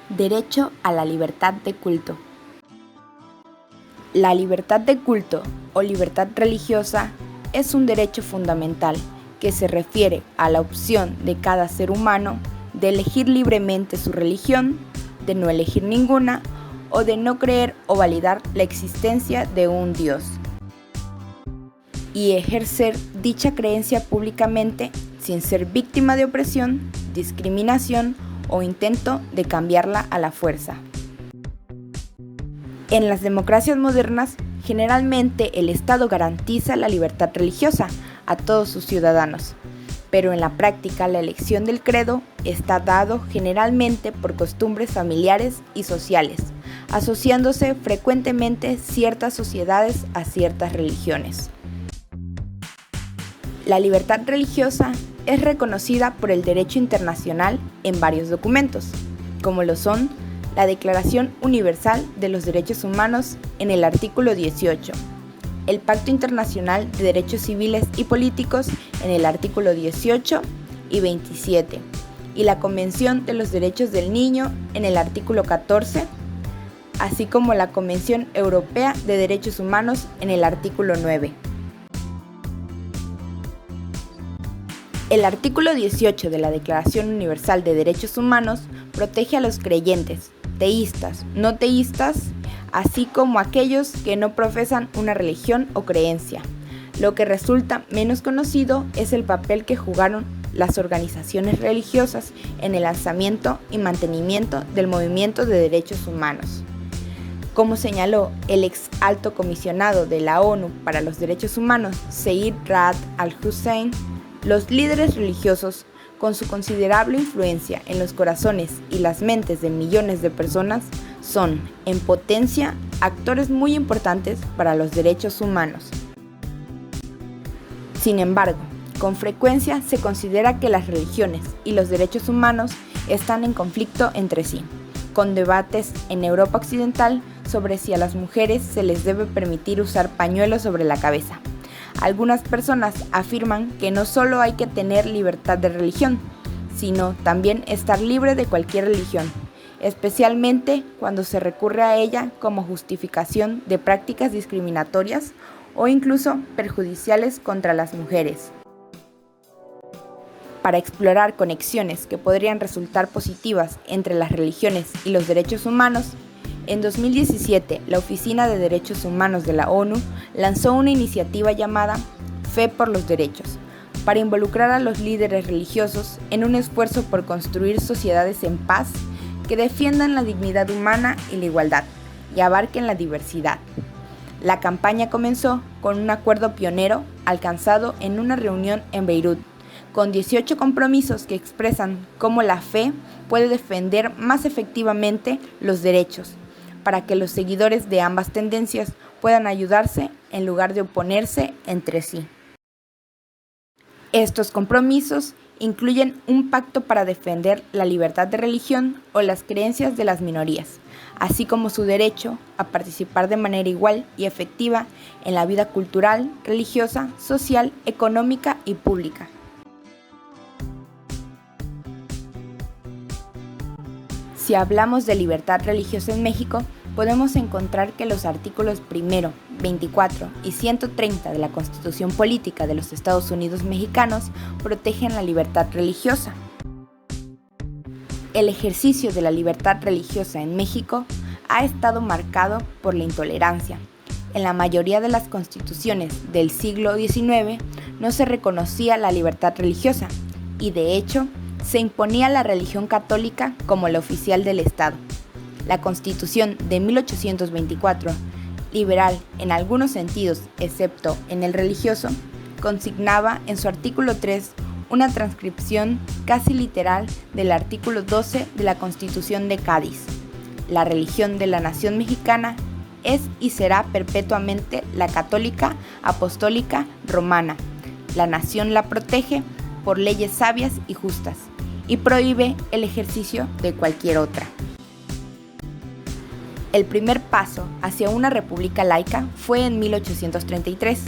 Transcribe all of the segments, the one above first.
Derecho a la libertad de culto. La libertad de culto o libertad religiosa es un derecho fundamental que se refiere a la opción de cada ser humano de elegir libremente su religión, de no elegir ninguna o de no creer o validar la existencia de un Dios y ejercer dicha creencia públicamente sin ser víctima de opresión, discriminación o intento de cambiarla a la fuerza. En las democracias modernas, generalmente el Estado garantiza la libertad religiosa a todos sus ciudadanos, pero en la práctica la elección del credo está dado generalmente por costumbres familiares y sociales, asociándose frecuentemente ciertas sociedades a ciertas religiones. La libertad religiosa es reconocida por el derecho internacional en varios documentos, como lo son la Declaración Universal de los Derechos Humanos en el artículo 18, el Pacto Internacional de Derechos Civiles y Políticos en el artículo 18 y 27, y la Convención de los Derechos del Niño en el artículo 14, así como la Convención Europea de Derechos Humanos en el artículo 9. El artículo 18 de la Declaración Universal de Derechos Humanos protege a los creyentes, teístas, no teístas, así como a aquellos que no profesan una religión o creencia. Lo que resulta menos conocido es el papel que jugaron las organizaciones religiosas en el lanzamiento y mantenimiento del movimiento de derechos humanos. Como señaló el ex alto comisionado de la ONU para los Derechos Humanos, Zeid Ra'ad al-Hussein, los líderes religiosos, con su considerable influencia en los corazones y las mentes de millones de personas, son, en potencia, actores muy importantes para los derechos humanos. Sin embargo, con frecuencia se considera que las religiones y los derechos humanos están en conflicto entre sí, con debates en Europa Occidental sobre si a las mujeres se les debe permitir usar pañuelos sobre la cabeza. Algunas personas afirman que no solo hay que tener libertad de religión, sino también estar libre de cualquier religión, especialmente cuando se recurre a ella como justificación de prácticas discriminatorias o incluso perjudiciales contra las mujeres. Para explorar conexiones que podrían resultar positivas entre las religiones y los derechos humanos, en 2017, la Oficina de Derechos Humanos de la ONU lanzó una iniciativa llamada Fe por los Derechos, para involucrar a los líderes religiosos en un esfuerzo por construir sociedades en paz que defiendan la dignidad humana y la igualdad, y abarquen la diversidad. La campaña comenzó con un acuerdo pionero alcanzado en una reunión en Beirut, con 18 compromisos que expresan cómo la fe puede defender más efectivamente los derechos, para que los seguidores de ambas tendencias puedan ayudarse en lugar de oponerse entre sí. Estos compromisos incluyen un pacto para defender la libertad de religión o las creencias de las minorías, así como su derecho a participar de manera igual y efectiva en la vida cultural, religiosa, social, económica y pública. Si hablamos de libertad religiosa en México, podemos encontrar que los artículos 1, 24 y 130 de la Constitución Política de los Estados Unidos Mexicanos protegen la libertad religiosa. El ejercicio de la libertad religiosa en México ha estado marcado por la intolerancia. En la mayoría de las constituciones del siglo XIX no se reconocía la libertad religiosa y, de hecho, se imponía la religión católica como la oficial del Estado. La Constitución de 1824, liberal en algunos sentidos, excepto en el religioso, consignaba en su artículo 3 una transcripción casi literal del artículo 12 de la Constitución de Cádiz. La religión de la nación mexicana es y será perpetuamente la católica, apostólica, romana. La nación la protege por leyes sabias y justas, y prohíbe el ejercicio de cualquier otra. El primer paso hacia una república laica fue en 1833,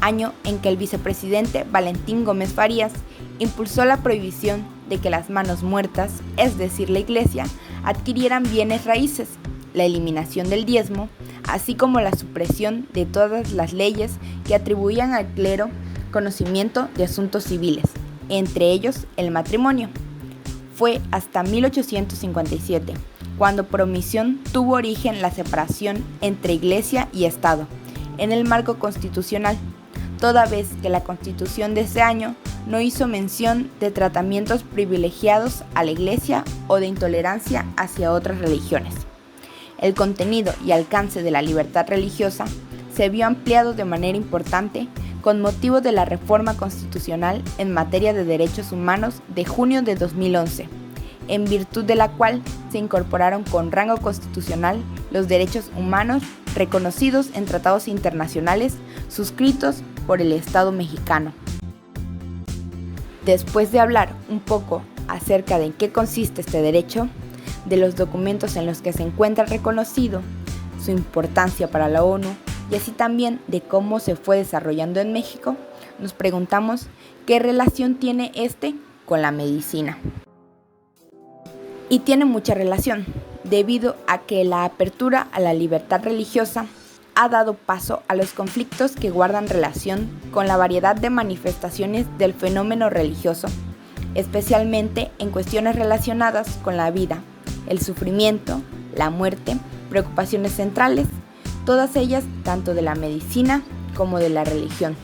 año en que el vicepresidente Valentín Gómez Farías impulsó la prohibición de que las manos muertas, es decir, la Iglesia, adquirieran bienes raíces, la eliminación del diezmo, así como la supresión de todas las leyes que atribuían al clero conocimiento de asuntos civiles, entre ellos el matrimonio. Fue hasta 1857 cuando por omisión tuvo origen la separación entre Iglesia y Estado en el marco constitucional, toda vez que la Constitución de ese año no hizo mención de tratamientos privilegiados a la Iglesia o de intolerancia hacia otras religiones. El contenido y alcance de la libertad religiosa se vio ampliado de manera importante con motivo de la reforma constitucional en materia de derechos humanos de junio de 2011, en virtud de la cual se incorporaron con rango constitucional los derechos humanos reconocidos en tratados internacionales suscritos por el Estado mexicano. Después de hablar un poco acerca de en qué consiste este derecho, de los documentos en los que se encuentra reconocido, su importancia para la ONU y así también de cómo se fue desarrollando en México, nos preguntamos qué relación tiene este con la medicina. Y tiene mucha relación, debido a que la apertura a la libertad religiosa ha dado paso a los conflictos que guardan relación con la variedad de manifestaciones del fenómeno religioso, especialmente en cuestiones relacionadas con la vida, el sufrimiento, la muerte, preocupaciones centrales, todas ellas tanto de la medicina como de la religión,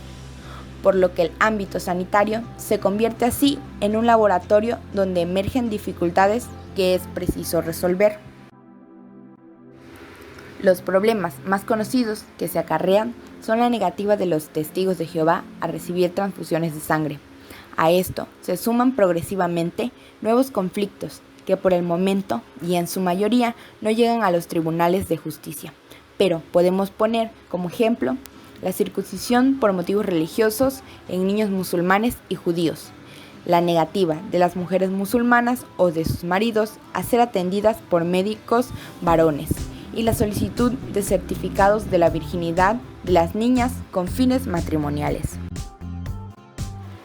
por lo que el ámbito sanitario se convierte así en un laboratorio donde emergen dificultades que es preciso resolver. Los problemas más conocidos que se acarrean son la negativa de los testigos de Jehová a recibir transfusiones de sangre. A esto se suman progresivamente nuevos conflictos que por el momento y en su mayoría no llegan a los tribunales de justicia, pero podemos poner como ejemplo la circuncisión por motivos religiosos en niños musulmanes y judíos, la negativa de las mujeres musulmanas o de sus maridos a ser atendidas por médicos varones y la solicitud de certificados de la virginidad de las niñas con fines matrimoniales.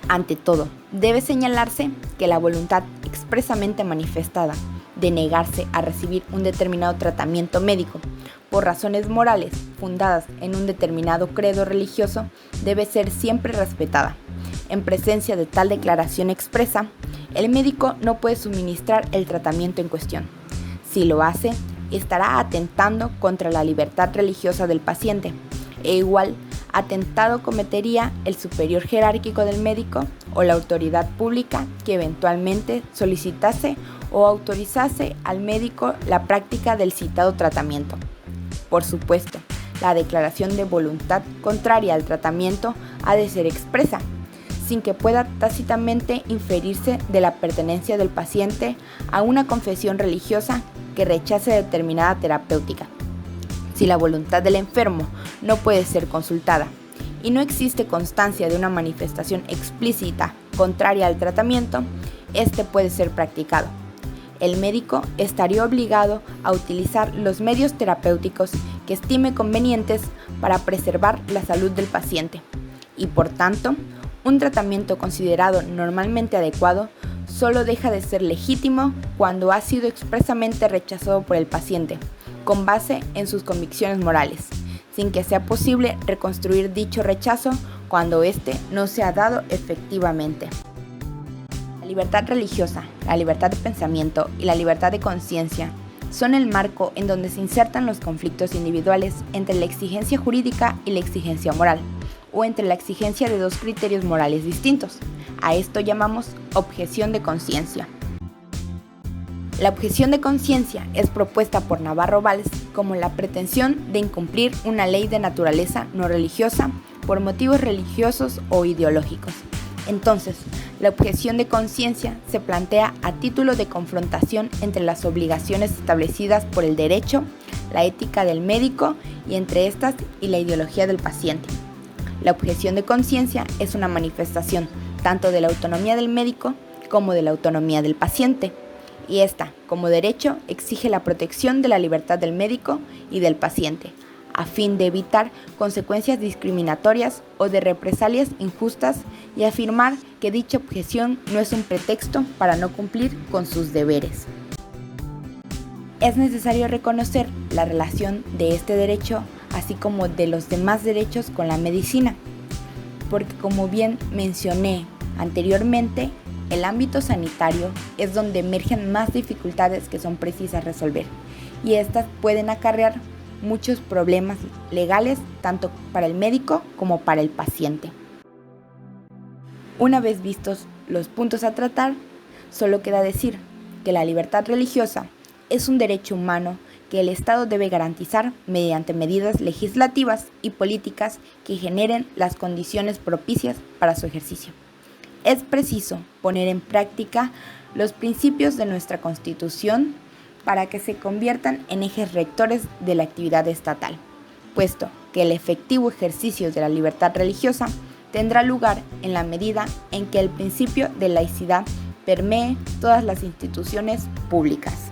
Ante todo, debe señalarse que la voluntad expresamente manifestada de negarse a recibir un determinado tratamiento médico por razones morales fundadas en un determinado credo religioso debe ser siempre respetada. En presencia de tal declaración expresa, el médico no puede suministrar el tratamiento en cuestión. Si lo hace, estará atentando contra la libertad religiosa del paciente, e igual atentado cometería el superior jerárquico del médico o la autoridad pública que eventualmente solicitase o autorizase al médico la práctica del citado tratamiento. Por supuesto, la declaración de voluntad contraria al tratamiento ha de ser expresa, sin que pueda tácitamente inferirse de la pertenencia del paciente a una confesión religiosa que rechace determinada terapéutica. Si la voluntad del enfermo no puede ser consultada y no existe constancia de una manifestación explícita contraria al tratamiento, este puede ser practicado. El médico estaría obligado a utilizar los medios terapéuticos que estime convenientes para preservar la salud del paciente y, por tanto, un tratamiento considerado normalmente adecuado solo deja de ser legítimo cuando ha sido expresamente rechazado por el paciente, con base en sus convicciones morales, sin que sea posible reconstruir dicho rechazo cuando éste no se ha dado efectivamente. La libertad religiosa, la libertad de pensamiento y la libertad de conciencia son el marco en donde se insertan los conflictos individuales entre la exigencia jurídica y la exigencia moral, o entre la exigencia de dos criterios morales distintos. A esto llamamos objeción de conciencia. La objeción de conciencia es propuesta por Navarro Valls como la pretensión de incumplir una ley de naturaleza no religiosa por motivos religiosos o ideológicos. Entonces, la objeción de conciencia se plantea a título de confrontación entre las obligaciones establecidas por el derecho, la ética del médico y entre estas y la ideología del paciente. La objeción de conciencia es una manifestación tanto de la autonomía del médico como de la autonomía del paciente, y esta, como derecho, exige la protección de la libertad del médico y del paciente, a fin de evitar consecuencias discriminatorias o de represalias injustas y afirmar que dicha objeción no es un pretexto para no cumplir con sus deberes. Es necesario reconocer la relación de este derecho, así como de los demás derechos, con la medicina, porque como bien mencioné anteriormente, el ámbito sanitario es donde emergen más dificultades que son precisas resolver, y estas pueden acarrear muchos problemas legales tanto para el médico como para el paciente. Una vez vistos los puntos a tratar, solo queda decir que la libertad religiosa es un derecho humano que el Estado debe garantizar mediante medidas legislativas y políticas que generen las condiciones propicias para su ejercicio. Es preciso poner en práctica los principios de nuestra Constitución para que se conviertan en ejes rectores de la actividad estatal, puesto que el efectivo ejercicio de la libertad religiosa tendrá lugar en la medida en que el principio de laicidad permee todas las instituciones públicas.